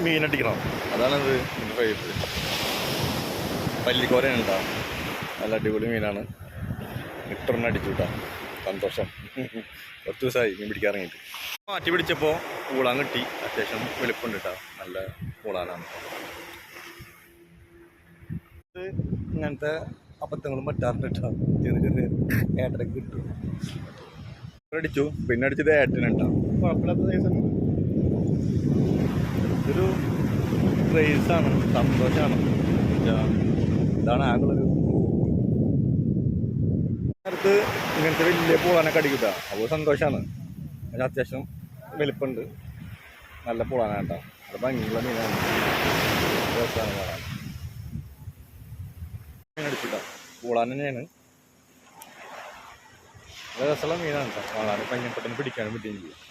മീനടിക്കണം, അതാണത് എൻ്റെ ഫേവറേറ്റ്. പല്ലിക്കോരയാണ് കേട്ടോ, നല്ല അടിപൊളി മീനാണ്. ഇട്ടെണ്ണം അടിച്ചു കേട്ടോ, സന്തോഷം. കുറച്ച് ദിവസമായി മീൻ പിടിക്കാൻ ഇറങ്ങിയിട്ട്. മാറ്റി പിടിച്ചപ്പോൾ കൂളാൻ കിട്ടി, അത്യാവശ്യം വെളുപ്പുണ്ട് കേട്ടോ, നല്ല കൂളാനാണ്. ഇങ്ങനത്തെ അബദ്ധങ്ങളും പറ്റാറുണ്ട് കേട്ടോ, ചെറിയ ചെറിയ ഏട്ടനൊക്കെ കിട്ടും. അടിച്ചു, പിന്നെ അടിച്ചത് ഏട്ടനുണ്ടോ, കുഴപ്പമില്ലാത്ത സൈസാണ്. ഇതൊരു ക്രേസാണ്, സന്തോഷമാണ്. ഇതാണ് ആകുള്ളൊരു നേരത്ത് ഇങ്ങനത്തെ വലിയ പൂളാനൊക്കെ അടിക്കുക, അപ്പോൾ സന്തോഷമാണ്. അതിന് അത്യാവശ്യം വലിപ്പമുണ്ട്, നല്ല പൂളാനാണ് കേട്ടോ, അത് ഭംഗിയുള്ള മീനാണ്, രസമാണ് കാണാൻ. മീൻ അടിച്ചിട്ടാ പൂളാൻ തന്നെയാണ്, നല്ല രസമുള്ള മീനാണ് കേട്ടോ കാണാൻ, ഭംഗിപ്പെട്ടതിന് പിടിക്കാനും പറ്റുകയും ചെയ്യും.